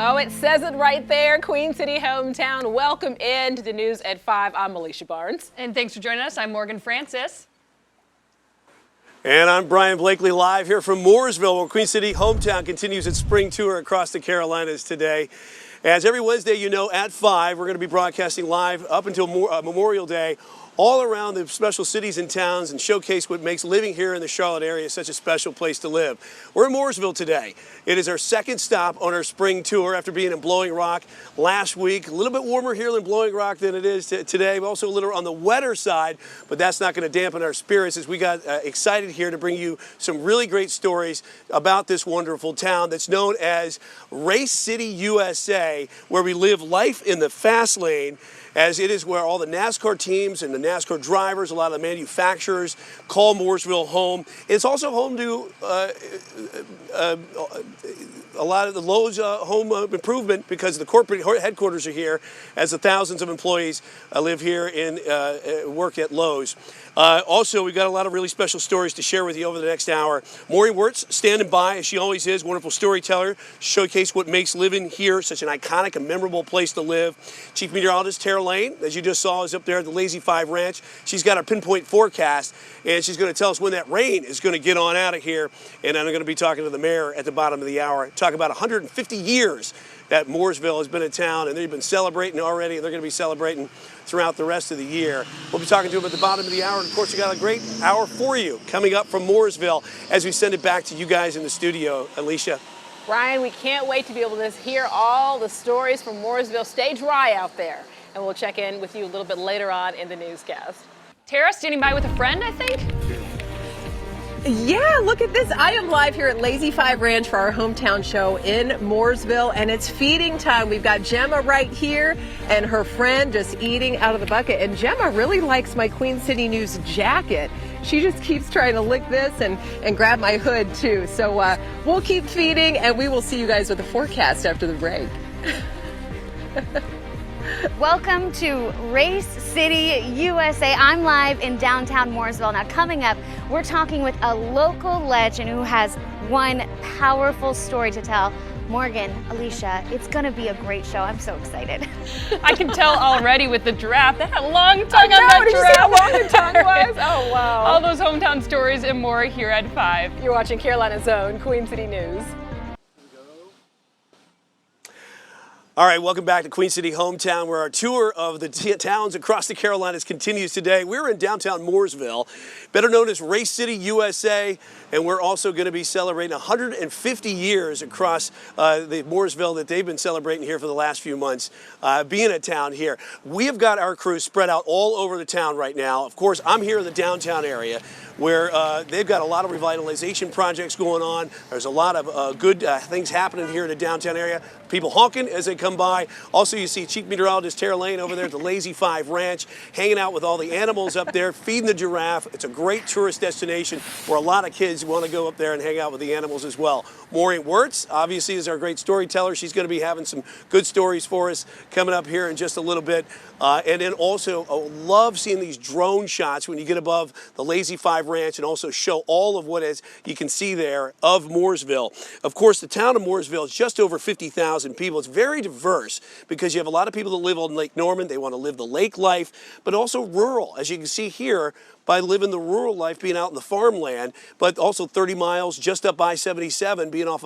Oh, it says it right there. Queen City hometown. Welcome in to the news at 5. I'm Alicia Barnes. And thanks for joining us. I'm Morgan Francis. And I'm Brian Blakely, live here from Mooresville, where Queen City hometown continues its spring tour across the Carolinas today. As every Wednesday, you know, at 5, we're going to be broadcasting live up until Memorial Day, all around the special cities and towns, and showcase what makes living here in the Charlotte area such a special place to live. We're in Mooresville today. It is our second stop on our spring tour after being in Blowing Rock last week. A little bit warmer here in Blowing Rock than it is today. Also a little on the wetter side, but that's not going to dampen our spirits as we got excited here to bring you some really great stories about this wonderful town that's known as Race City, USA, where we live life in the fast lane, as it is where all the NASCAR teams and the NASCAR drivers, a lot of the manufacturers call Mooresville home. It's also home to a lot of the Lowe's home improvement, because the corporate headquarters are here, as the thousands of employees live here and work at Lowe's. Also, we've got a lot of really special stories to share with you over the next hour. Maureen Wirtz standing by, as she always is, wonderful storyteller, showcase what makes living here such an iconic and memorable place to live. Chief Meteorologist Tara Lane, as you just saw, is up there at the Lazy 5 Ranch. She's got our pinpoint forecast, and she's going to tell us when that rain is going to get on out of here. And I'm going to be talking to the mayor at the bottom of the hour, talk about 150 years that Mooresville has been a town, and they've been celebrating already, and they're going to be celebrating throughout the rest of the year. We'll be talking to them at the bottom of the hour, and of course, we got a great hour for you coming up from Mooresville as we send it back to you guys in the studio. Alicia. Brian, we can't wait to be able to hear all the stories from Mooresville. Stay dry out there, and we'll check in with you a little bit later on in the newscast. Tara standing by with a friend, I think. Yeah, look at this. I am live here at Lazy 5 Ranch for our hometown show in Mooresville, and it's feeding time. We've got Gemma right here and her friend just eating out of the bucket. And Gemma really likes my Queen City News jacket. She just keeps trying to lick this and grab my hood too. So we'll keep feeding, and we will see you guys with the forecast after the break. Welcome to Race City, USA. I'm live in downtown Mooresville. Now, coming up, we're talking with a local legend who has one powerful story to tell. Morgan, Alicia, it's going to be a great show. I'm so excited. I can tell already with the giraffe. That long tongue on that Did giraffe. you see how long the tongue was? Oh, wow. All those hometown stories and more here at 5. You're watching Carolina's Own Queen City News. All right, welcome back to Queen City hometown, where our tour of the towns across the Carolinas continues today. We're in downtown Mooresville, better known as Race City, USA, and we're also going to be celebrating 150 years across the Mooresville that they've been celebrating here for the last few months, being a town here. We have got our crew spread out all over the town right now. Of course, I'm here in the downtown area, where they've got a lot of revitalization projects going on. There's a lot of good things happening here in the downtown area. People honking as they come by. Also, you see Chief Meteorologist Tara Lane over there at the Lazy 5 Ranch, hanging out with all the animals up there, feeding the giraffe. It's a great tourist destination where a lot of kids want to go up there and hang out with the animals as well. Maureen Wirtz, obviously, is our great storyteller. She's going to be having some good stories for us coming up here in just a little bit. And then also, I love seeing these drone shots when you get above the Lazy 5 Ranch, and also show all of what is you can see there of Mooresville. Of course, the town of Mooresville is just over 50,000 people. It's very diverse because you have a lot of people that live on Lake Norman. They want to live the lake life, but also rural, as you can see here, by living the rural life, being out in the farmland, but also 30 miles just up I-77, being off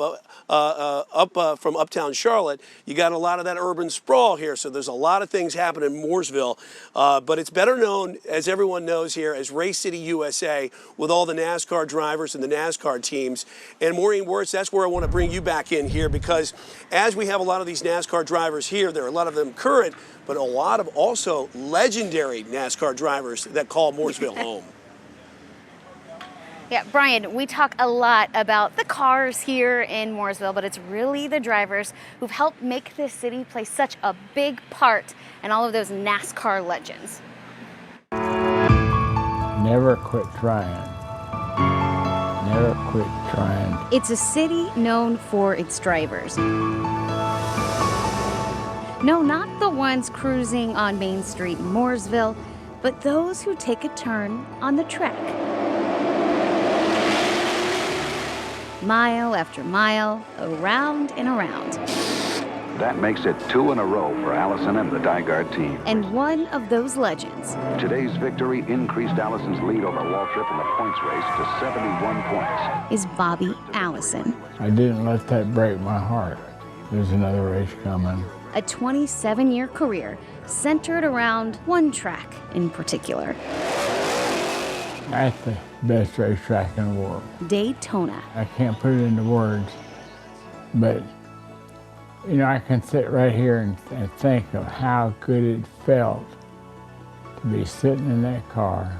from uptown Charlotte. You got a lot of that urban sprawl here, so there's a lot of things happening in Mooresville, but it's better known, as everyone knows here, as Race City, USA, with all the NASCAR drivers and the NASCAR teams. And Maureen Wirtz, that's where I want to bring you back in here, because as we have a lot of these NASCAR drivers here, there are a lot of them current, but a lot of also legendary NASCAR drivers that call Mooresville home. Yeah, Brian, we talk a lot about the cars here in Mooresville, but it's really the drivers who've helped make this city play such a big part in all of those NASCAR legends. Never quit trying. Never quit trying. It's a city known for its drivers. No, not the ones cruising on Main Street in Mooresville, but those who take a turn on the track. Mile after mile, around and around. That makes it 2 in a row for Allison and the Dygard team. And one of those legends Today's victory increased Allison's lead over Waltrip in the points race to 71 points. is Bobby Allison, I didn't let that break my heart. There's another race coming. a 27-year career centered around one track in particular, That's the best racetrack in the world. Daytona. I can't put it into words, but you know, I can sit right here and think of how good it felt to be sitting in that car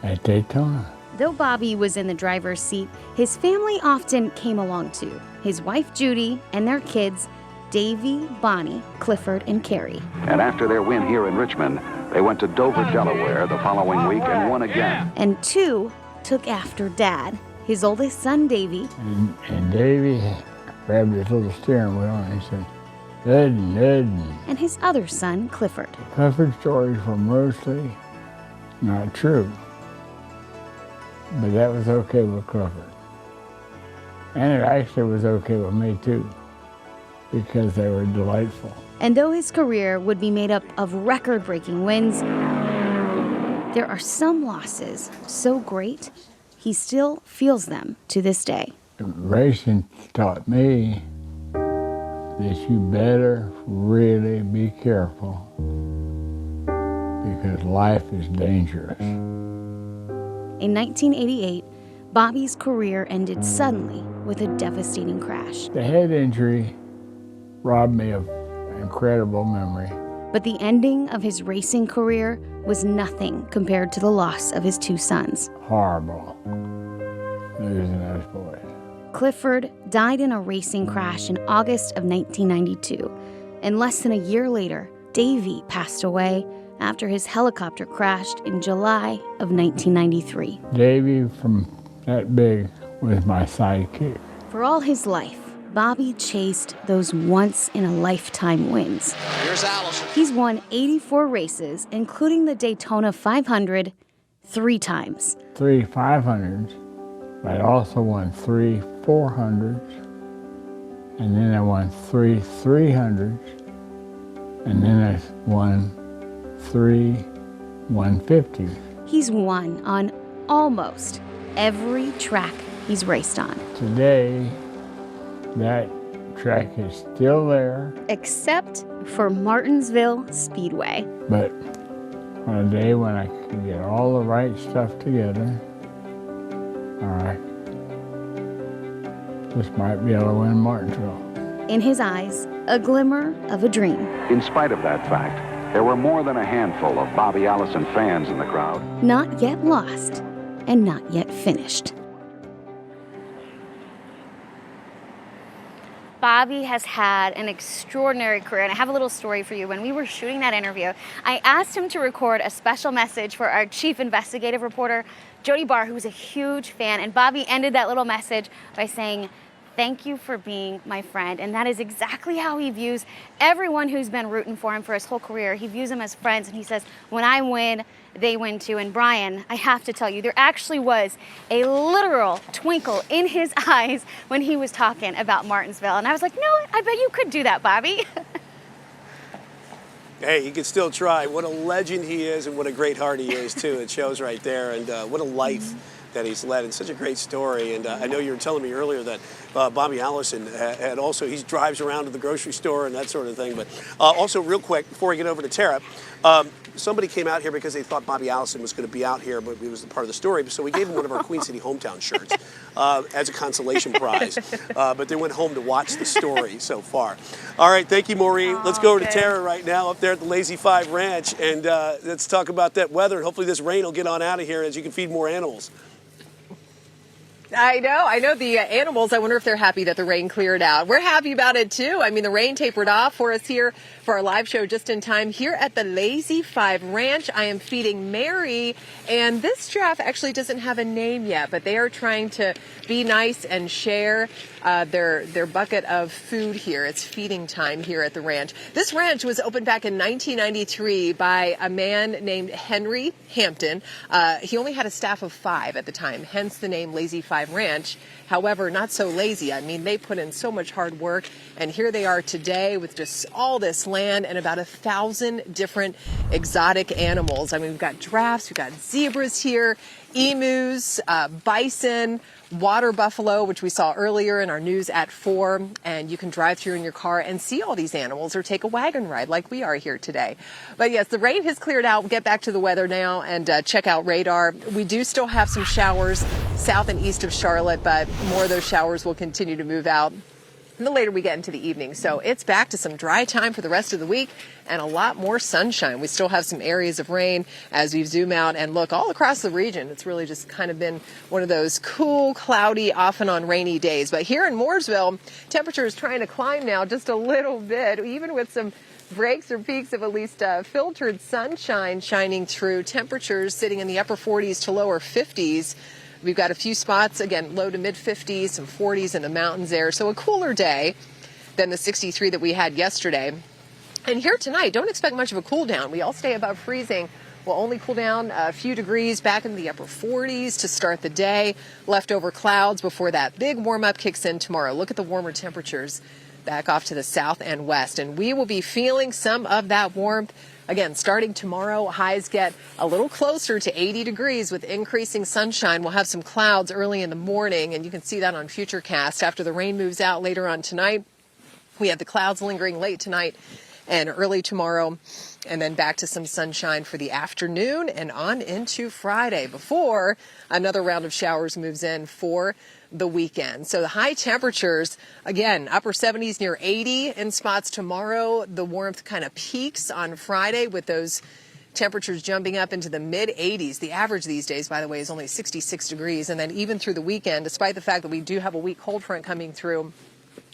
at Daytona. Though Bobby was in the driver's seat, his family often came along too. His wife Judy and their kids, Davy, Bonnie, Clifford, and Carrie. And after their win here in Richmond, they went to Dover, Delaware the following week and won again. And two took after Dad. His oldest son, Davy, And Davy grabbed his little steering wheel and he said, Ned. and his other son, Clifford. Clifford's stories were mostly not true, but that was okay with Clifford. And it actually was okay with me too, because they were delightful. And though his career would be made up of record-breaking wins, there are some losses so great, he still feels them to this day. Racing taught me that you better really be careful because life is dangerous. In 1988, Bobby's career ended suddenly with a devastating crash. The head injury robbed me of incredible memory. But the ending of his racing career was nothing compared to the loss of his two sons. Horrible losing those boys. Clifford died in a racing crash in August of 1992, and less than a year later, Davy passed away after his helicopter crashed in July of 1993. Davy from that big was my sidekick. For all his life, Bobby chased those once-in-a-lifetime wins. Here's Allison. He's won 84 races, including the Daytona 500, 3 times. 3 500s, but I also won 3 400s, and then I won 3 300s, and then I won 3 150s. He's won on almost every track he's raced on. Today, that track is still there, Except for Martinsville Speedway. but on a day when I can get all the right stuff together, all right, this might be able to win Martinsville. In his eyes, a glimmer of a dream. In spite of that fact, there were more than a handful of Bobby Allison fans in the crowd. Not yet lost and not yet finished. Bobby has had an extraordinary career, and I have a little story for you. When we were shooting that interview, I asked him to record a special message for our chief investigative reporter, Jody Barr, who was a huge fan, and Bobby ended that little message by saying, "Thank you for being my friend." And that is exactly how he views everyone who's been rooting for him for his whole career. He views them as friends, and he says, when I win, they win too. And Brian, I have to tell you, there actually was a literal twinkle in his eyes when he was talking about Martinsville. And I was like, no, I bet you could do that, Bobby. Hey, he can still try. What a legend he is, and what a great heart he is, too. It shows right there, and what a life that he's led, and such a great story. And I know you were telling me earlier that Bobby Allison had also, he drives around to the grocery store and that sort of thing. But also, real quick, before we get over to Tara, somebody came out here because they thought Bobby Allison was going to be out here, but it was part of the story. So we gave him one of our Queen City hometown shirts as a consolation prize. But they went home to watch the story so far. All right, thank you, Maureen. Let's go over to Tara right now up there at the Lazy 5 Ranch, and let's talk about that weather. And hopefully this rain will get on out of here as you can feed more animals. I know the animals. I wonder if they're happy that the rain cleared out. We're happy about it too. I mean, the rain tapered off for us here for our live show just in time here at the Lazy 5 Ranch. I am feeding Mary, and this giraffe actually doesn't have a name yet, but they are trying to be nice and share their bucket of food here. It's feeding time here at the ranch. This ranch was opened back in 1993 by a man named Henry Hampton. He only had a staff of 5 at the time, hence the name Lazy 5 5 Ranch. However, not so lazy. I mean, they put in so much hard work, and here they are today with just all this land and about 1,000 different exotic animals. I mean, we've got giraffes, we've got zebras here, emus, bison, water buffalo, which we saw earlier in our news at 4, and you can drive through in your car and see all these animals or take a wagon ride like we are here today. But yes, the rain has cleared out. We'll get back to the weather now and check out radar. We do still have some showers south and east of Charlotte, but more of those showers will continue to move out the later we get into the evening. So it's back to some dry time for the rest of the week and a lot more sunshine. We still have some areas of rain as we zoom out and look all across the region. It's really just kind of been one of those cool, cloudy, off and on rainy days. But here in Mooresville, temperature is trying to climb now just a little bit, even with some breaks or peaks of at least filtered sunshine shining through. Temperatures sitting in the upper 40s to lower 50s. We've got a few spots, again, low to mid 50s, some 40s in the mountains there. So a cooler day than the 63 that we had yesterday. And here tonight, don't expect much of a cool down. We all stay above freezing. We'll only cool down a few degrees back in the upper 40s to start the day. Leftover clouds before that big warm up kicks in tomorrow. Look at the warmer temperatures back off to the south and west. And we will be feeling some of that warmth. Again, starting tomorrow, highs get a little closer to 80 degrees with increasing sunshine. We'll have some clouds early in the morning, and you can see that on Futurecast. After the rain moves out later on tonight, we have the clouds lingering late tonight and early tomorrow, and then back to some sunshine for the afternoon and on into Friday before another round of showers moves in for the weekend. So the high temperatures, again, upper 70s near 80 in spots tomorrow. The warmth kind of peaks on Friday with those temperatures jumping up into the mid 80s. The average these days, by the way, is only 66 degrees. And then even through the weekend, despite the fact that we do have a weak cold front coming through,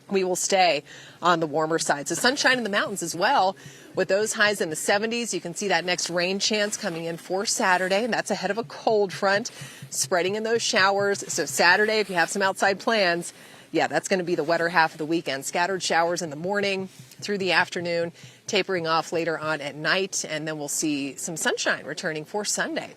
we will stay on the warmer side. So sunshine in the mountains as well. With those highs in the 70s, you can see that next rain chance coming in for Saturday, and that's ahead of a cold front spreading in those showers. So Saturday, if you have some outside plans, yeah, that's going to be the wetter half of the weekend. Scattered showers in the morning through the afternoon, tapering off later on at night, and then we'll see some sunshine returning for Sunday.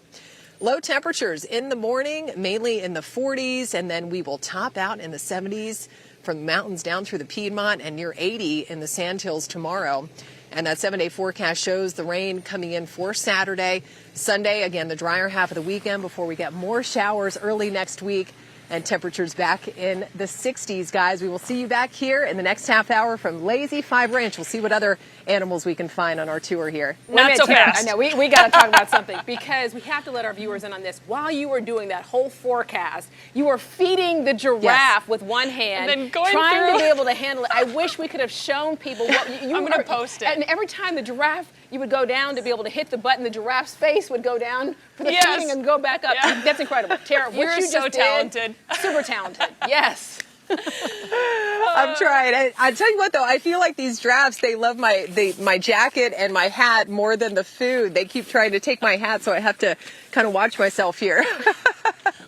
Low temperatures in the morning, mainly in the 40s, and then we will top out in the 70s from the mountains down through the Piedmont and near 80 in the Sandhills tomorrow. And that 7-day forecast shows the rain coming in for Saturday. Sunday, again, the drier half of the weekend before we get more showers early next week and temperatures back in the 60s, guys. We will see you back here in the next half hour from Lazy 5 Ranch. We'll see what other animals we can find on our tour here. Not so fast. I know, we got to talk about something because we have to let our viewers in on this. While you were doing that whole forecast, you were feeding the giraffe with one hand, and then going trying through. to be able to handle it. I wish we could have shown people what you I'm going to post it. And every time the giraffe, you would go down to be able to hit the button, the giraffe's face would go down for the feeding and go back up. Yeah. That's incredible. Tara, You're what you so just talented. did, super talented. Yes. I'm trying. I tell you what, though, I feel like these giraffes, they love my jacket and my hat more than the food. They keep trying to take my hat, so I have to kind of watch myself here.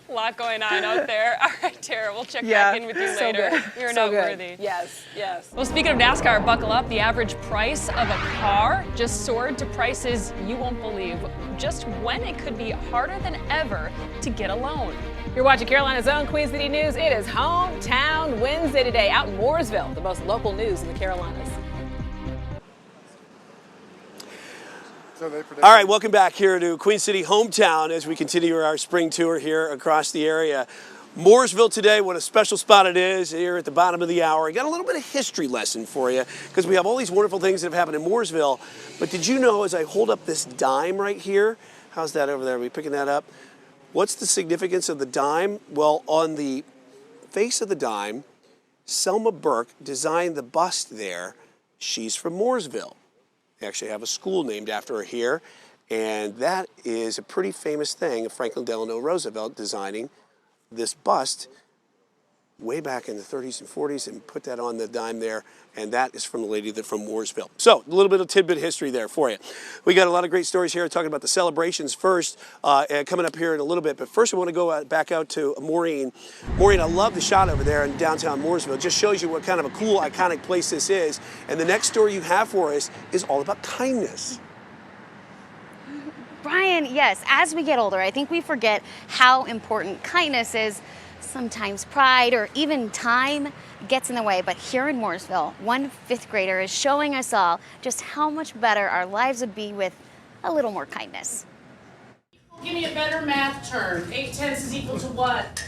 A lot going on out there. All right, Tara, we'll check back in with you so later. good. You're So noteworthy. good. Yes, yes. Well, speaking of NASCAR, buckle up. The average price of a car just soared to prices you won't believe. Just when it could be harder than ever to get a loan. You're watching Carolina's own Queen City News. It is Hometown Wednesday today out in Mooresville, the most local news in the Carolinas. All right, welcome back here to Queen City Hometown as we continue our spring tour here across the area. Mooresville today, what a special spot it is here at the bottom of the hour. I got a little bit of history lesson for you because we have all these wonderful things that have happened in Mooresville. But did you know, as I hold up this dime right here, how's that over there? Are we picking that up? What's the significance of the dime? Well, on the face of the dime, Selma Burke designed the bust there. She's from Mooresville. They actually have a school named after her here, and that is a pretty famous thing of Franklin Delano Roosevelt designing this bust way back in the 30s and 40s and put that on the dime there, and that is from the lady that from Mooresville. So a little bit of tidbit history there for you. We got a lot of great stories here talking about the celebrations first, coming up here in a little bit, but first I want to go back out to Maureen. Maureen, I love the shot over there in downtown Mooresville. It just shows you what kind of a cool, iconic place this is, and the next story you have for us is all about kindness. Brian, yes, as we get older, I think we forget how important kindness is Sometimes pride or even time gets in the way, but here in Mooresville, one fifth grader is showing us all just how much better our lives would be with a little more kindness. Give me a better math term. 8 tenths is equal to what?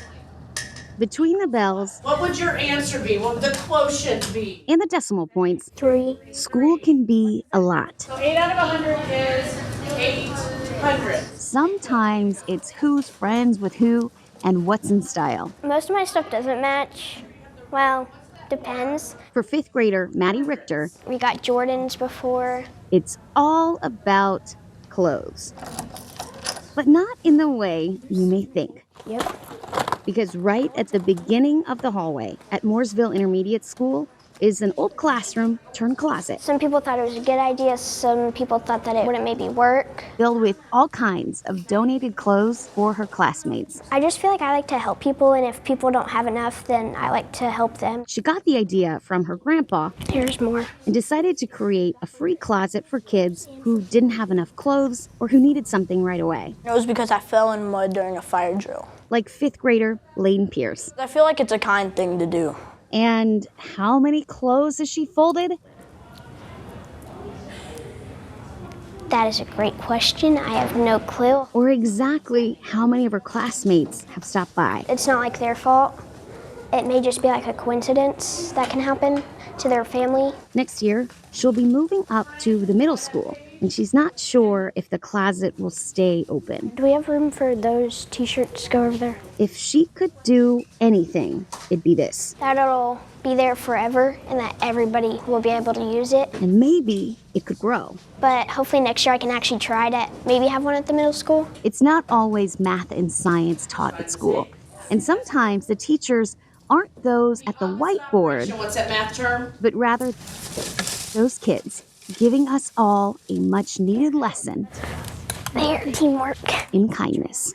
Between the bells What would your answer be? What would the quotient be? and the decimal points, 3, school can be a lot. So 8 out of 100 is 800. Sometimes it's who's friends with who and what's in style. Most of my stuff doesn't match. Well, depends. For fifth grader Maddie Richter, We got Jordans before. it's all about clothes. But not in the way you may think. Yep. Because right at the beginning of the hallway at Mooresville Intermediate School is an old classroom turned closet Some people thought it was a good idea. Some people thought that it wouldn't maybe work. filled with all kinds of donated clothes for her classmates. I just feel like I like to help people, and if people don't have enough, then I like to help them. She got the idea from her grandpa Here's more. and decided to create a free closet for kids who didn't have enough clothes or who needed something right away. It was because I fell in mud during a fire drill. Like fifth grader Layden Pierce. I feel like it's a kind thing to do. And how many clothes has she folded? That is a great question. I have no clue. Or exactly how many of her classmates have stopped by? It's not like their fault. It may just be like a coincidence that can happen to their family. Next year, she'll be moving up to the middle school, and she's not sure if the closet will stay open. Do we have room for those t-shirts to go over there? If she could do anything, it'd be this. That it'll be there forever and that everybody will be able to use it. And maybe it could grow. But hopefully next year I can actually try to maybe have one at the middle school. It's not always math and science taught at school. And sometimes the teachers aren't those at the whiteboard, What's that math term? but rather those kids, giving us all a much needed lesson There, teamwork. in kindness.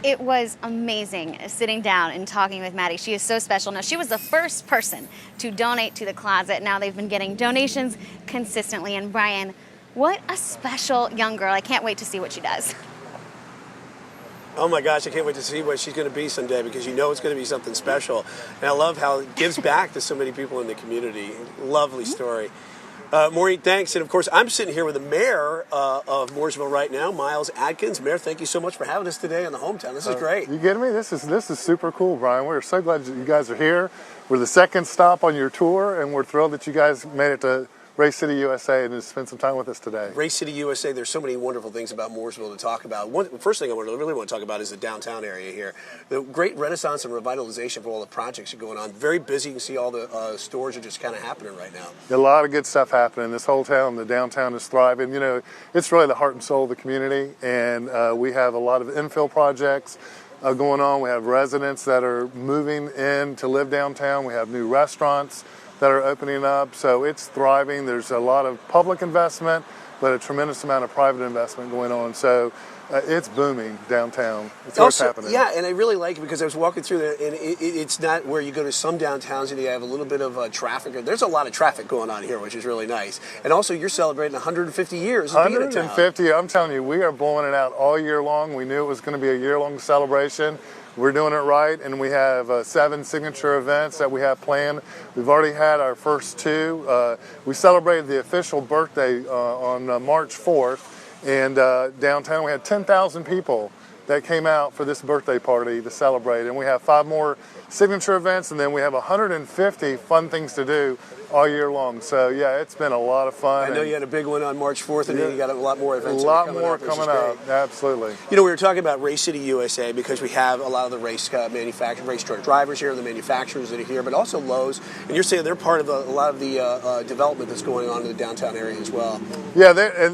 It was amazing sitting down and talking with Maddie. She is so special. Now, she was the first person to donate to the closet. Now they've been getting donations consistently. And Brian, what a special young girl. I can't wait to see what she does. Oh my gosh, I can't wait to see what she's going to be someday, because you know it's going to be something special. And I love how it gives back to so many people in the community. Lovely story. Maureen, thanks. And of course, I'm sitting here with the mayor of Mooresville right now, Miles Adkins. Mayor, thank you so much for having us today in the hometown. This is great. You kidding me? This is super cool, Brian. We're so glad that you guys are here. We're the second stop on your tour, and we're thrilled that you guys made it to Race City, USA, and to spend some time with us today. Race City, USA, there's so many wonderful things about Mooresville to talk about. First thing I really want to talk about is the downtown area here. The great renaissance and revitalization for all the projects that are going on. Very busy. You can see all the stores are just kind of happening right now. A lot of good stuff happening. This whole town, the downtown is thriving. You know, it's really the heart and soul of the community, and we have a lot of infill projects going on. We have residents that are moving in to live downtown. We have new restaurants that are opening up, so it's thriving. There's a lot of public investment, but a tremendous amount of private investment going on. So it's booming downtown. It's what's happening. Yeah, and I really like it because I was walking through there, and it's not where you go to some downtowns and you have a little bit of traffic. There's a lot of traffic going on here, which is really nice. And also, you're celebrating 150 years of being in town. 150, I'm telling you, we are blowing it out all year long. We knew it was going to be a year-long celebration. We're doing it right, and we have 7 signature events that we have planned. We've already had our first 2. We celebrated the official birthday on March 4th, and downtown we had 10,000 people that came out for this birthday party to celebrate. And we have 5 more signature events, and then we have 150 fun things to do all year long. So yeah, it's been a lot of fun. I know you had a big one on March 4th, and then you got a lot more events. A lot more coming up. Absolutely. You know, we were talking about Race City USA because we have a lot of the race truck drivers here, the manufacturers that are here, but also Lowe's. And you're saying they're part of a lot of the development that's going on in the downtown area as well. Yeah,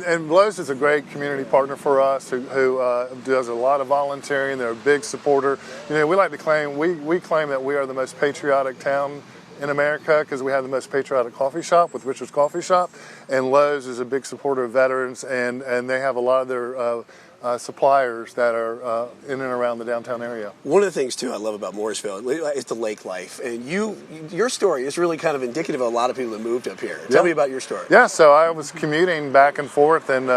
and Lowe's is a great community partner for us who does a lot of volunteering. They're a big supporter. You know, we like to claim, we claim that we are the most patriotic town in America because we have the most patriotic coffee shop with Richard's Coffee Shop, and Lowe's is a big supporter of veterans, and they have a lot of their suppliers that are in and around the downtown area. One of the things too I love about Mooresville is the lake life, and your story is really kind of indicative of a lot of people that moved up here. Tell me about your story. Yeah, so I was commuting back and forth, and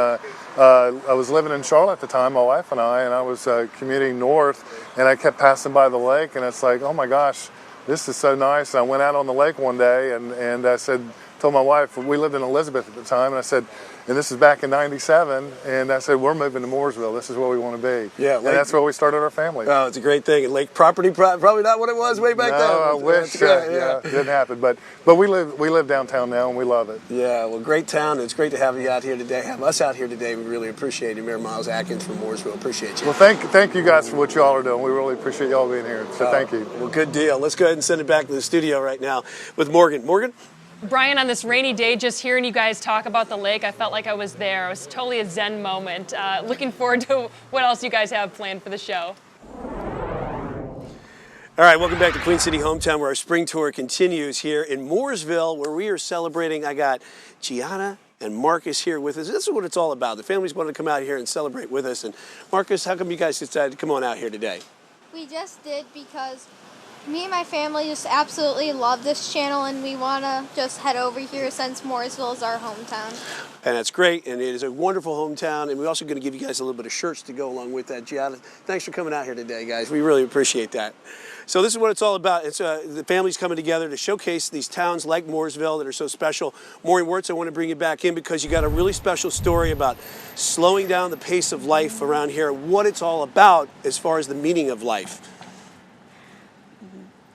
I was living in Charlotte at the time, my wife and I was commuting north, and I kept passing by the lake, and it's like, oh my gosh, this is so nice. And I went out on the lake one day, and I told my wife, we lived in Elizabeth at the time, and I said, and this is back in '97, and I said, we're moving to Mooresville. This is where we want to be. Yeah, and that's where we started our family. Oh, it's a great thing. And lake property, probably not what it was way back then. No, I wish. Yeah, it didn't happen. But we live downtown now, and we love it. Yeah, well, great town. It's great to have you out here today. Have us out here today. We really appreciate it. Mayor Miles Atkins from Mooresville. Appreciate you. Well, thank you guys for what y'all are doing. We really appreciate y'all being here. So thank you. Well, good deal. Let's go ahead and send it back to the studio right now with Morgan. Morgan? Brian, on this rainy day, just hearing you guys talk about the lake, I felt like I was there. It was totally a Zen moment. Looking forward to what else you guys have planned for the show. All right, welcome back to Queen City Hometown, where our spring tour continues here in Mooresville, where we are celebrating. I got Gianna and Marcus here with us. This is what it's all about. The families wanted to come out here and celebrate with us. And Marcus, how come you guys decided to come on out here today? We just did because me and my family just absolutely love this channel, and we want to just head over here since Mooresville is our hometown. And that's great, and it is a wonderful hometown, and we're also going to give you guys a little bit of shirts to go along with that. Gianna, thanks for coming out here today, guys. We really appreciate that. So this is what it's all about. It's the families coming together to showcase these towns like Mooresville that are so special. Maureen Wirtz, I want to bring you back in because you got a really special story about slowing down the pace of life around here, what it's all about as far as the meaning of life.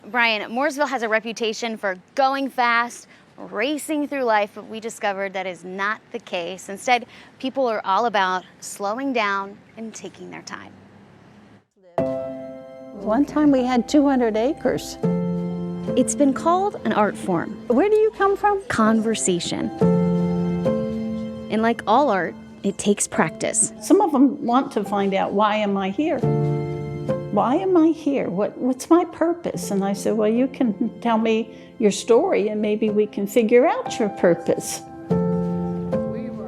Brian, Mooresville has a reputation for going fast, racing through life, but we discovered that is not the case. Instead, people are all about slowing down and taking their time. One time we had 200 acres. It's been called an art form. Where do you come from? Conversation. And like all art, it takes practice. Some of them want to find out, why am I here? Why am I here? What's my purpose? And I said, well, you can tell me your story and maybe we can figure out your purpose.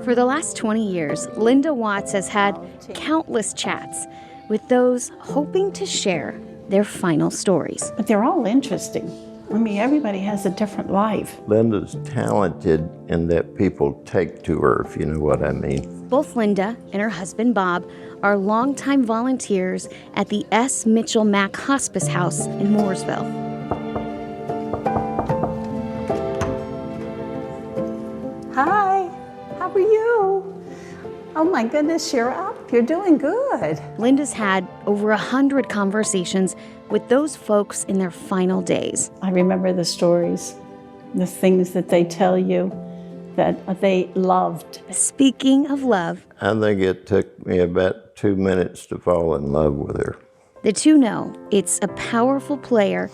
For the last 20 years, Linda Watts has had countless chats with those hoping to share their final stories. But they're all interesting. I mean, everybody has a different life. Linda's talented in that people take to her, if you know what I mean. Both Linda and her husband, Bob, are longtime volunteers at the S. Mitchell Mack Hospice House in Mooresville. Hi, how are you? Oh my goodness, you're up. You're doing good. Linda's had over 100 conversations with those folks in their final days. I remember the stories, the things that they tell you that they loved. Speaking of love, I think it took me about 2 minutes to fall in love with her. The two know it's a powerful player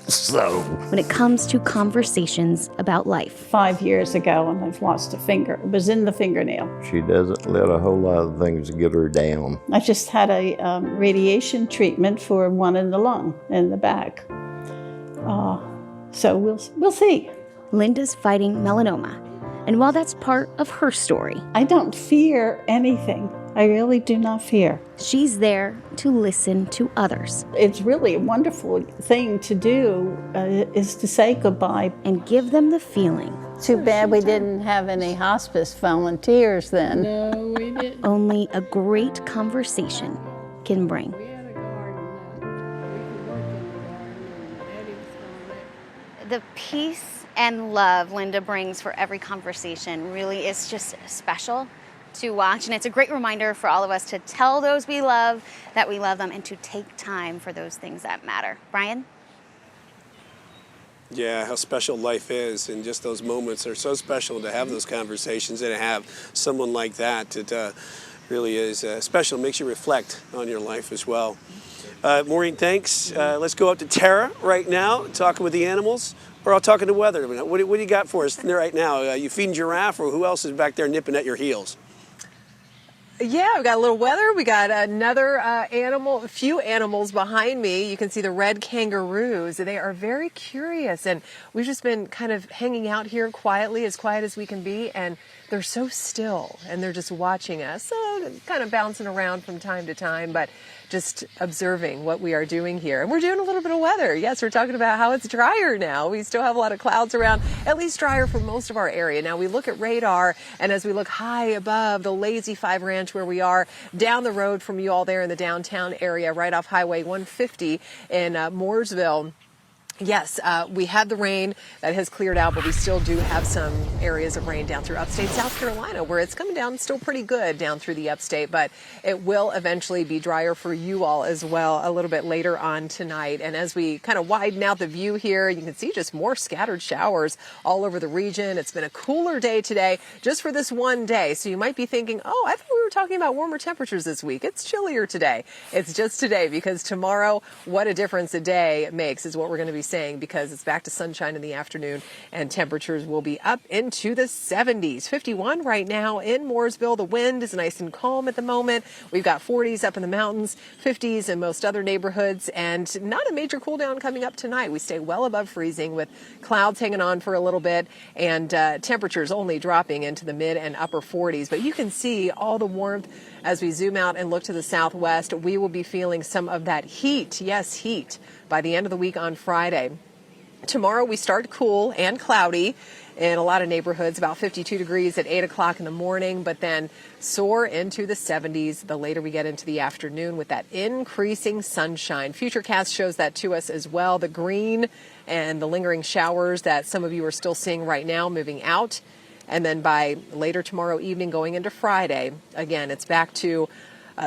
So when it comes to conversations about life. 5 years ago, and I've lost a finger. It was in the fingernail. she doesn't let a whole lot of things get her down. I just had a radiation treatment for one in the lung, in the back. So we'll see. Linda's fighting melanoma. And while that's part of her story, I don't fear anything. I really do not fear. She's there to listen to others. It's really a wonderful thing to do, is to say goodbye. And give them the feeling. Too bad we didn't have any hospice volunteers then. No, we didn't. Only a great conversation can bring. We had a garden. We could work in the garden, and Eddie was going The peace and love Linda brings for every conversation really is just special to watch, and it's a great reminder for all of us to tell those we love that we love them and to take time for those things that matter. Brian? Yeah, how special life is, and just those moments are so special to have those conversations and to have someone like that. It really is special, makes you reflect on your life as well. Maureen, thanks. Let's go up to Tara right now, talking with the animals. We're all talking to weather. What do you got for us right now? You feeding giraffe, or who else is back there nipping at your heels? Yeah, we got a little weather. We got another a few animals behind me. You can see the red kangaroos. They are very curious, and we've just been kind of hanging out here quietly, as quiet as we can be, and they're so still, and they're just watching us, kind of bouncing around from time to time. But just observing what we are doing here. And we're doing a little bit of weather. Yes, we're talking about how it's drier now. We still have a lot of clouds around, at least drier for most of our area. Now we look at radar, and as we look high above the Lazy 5 Ranch where we are, down the road from you all there in the downtown area, right off Highway 150 in Mooresville. Yes, we had the rain that has cleared out, but we still do have some areas of rain down through upstate South Carolina where it's coming down still pretty good down through the upstate, but it will eventually be drier for you all as well a little bit later on tonight. And as we kind of widen out the view here, you can see just more scattered showers all over the region. It's been a cooler day today just for this one day. So you might be thinking, oh, I thought we were talking about warmer temperatures this week. It's chillier today. It's just today because tomorrow, what a difference a day makes is what we're going to be saying, because it's back to sunshine in the afternoon and temperatures will be up into the 70s. 51 right now in Mooresville. The wind is nice and calm at the moment. We've got 40s up in the mountains, 50s in most other neighborhoods, and not a major cool down coming up tonight. We stay well above freezing with clouds hanging on for a little bit and temperatures only dropping into the mid and upper 40s. But you can see all the warmth as we zoom out and look to the southwest. We will be feeling some of that heat. Yes, heat by the end of the week on Friday. Tomorrow we start cool and cloudy in a lot of neighborhoods, about 52 degrees at 8 o'clock in the morning, but then soar into the 70s the later we get into the afternoon with that increasing sunshine. Futurecast shows that to us as well. The green and the lingering showers that some of you are still seeing right now moving out. And then by later tomorrow evening going into Friday, again, it's back to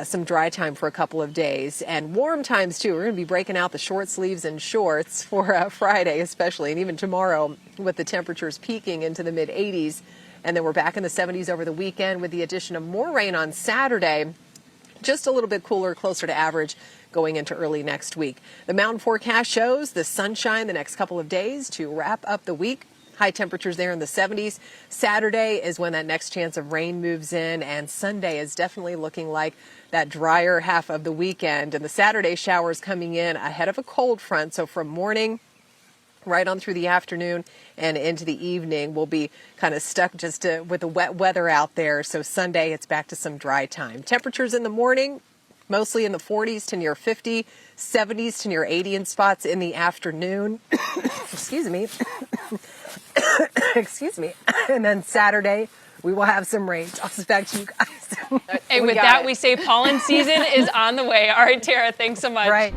some dry time for a couple of days and warm times too. We're going to be breaking out the short sleeves and shorts for Friday especially, and even tomorrow with the temperatures peaking into the mid 80s. And then we're back in the 70s over the weekend with the addition of more rain on Saturday. Just a little bit cooler, closer to average going into early next week. The mountain forecast shows the sunshine the next couple of days to wrap up the week. High temperatures there in the 70s. Saturday is when that next chance of rain moves in, and Sunday is definitely looking like that drier half of the weekend. And the Saturday showers coming in ahead of a cold front. So from morning right on through the afternoon and into the evening, we'll be kind of stuck just with the wet weather out there. So Sunday, it's back to some dry time. Temperatures in the morning, mostly in the 40s to near 50, 70s to near 80 in spots in the afternoon. Excuse me. Excuse me. And then Saturday, we will have some rain. Toss it back to you guys. And with that, we say pollen season is on the way. All right, Tara, thanks so much. Right.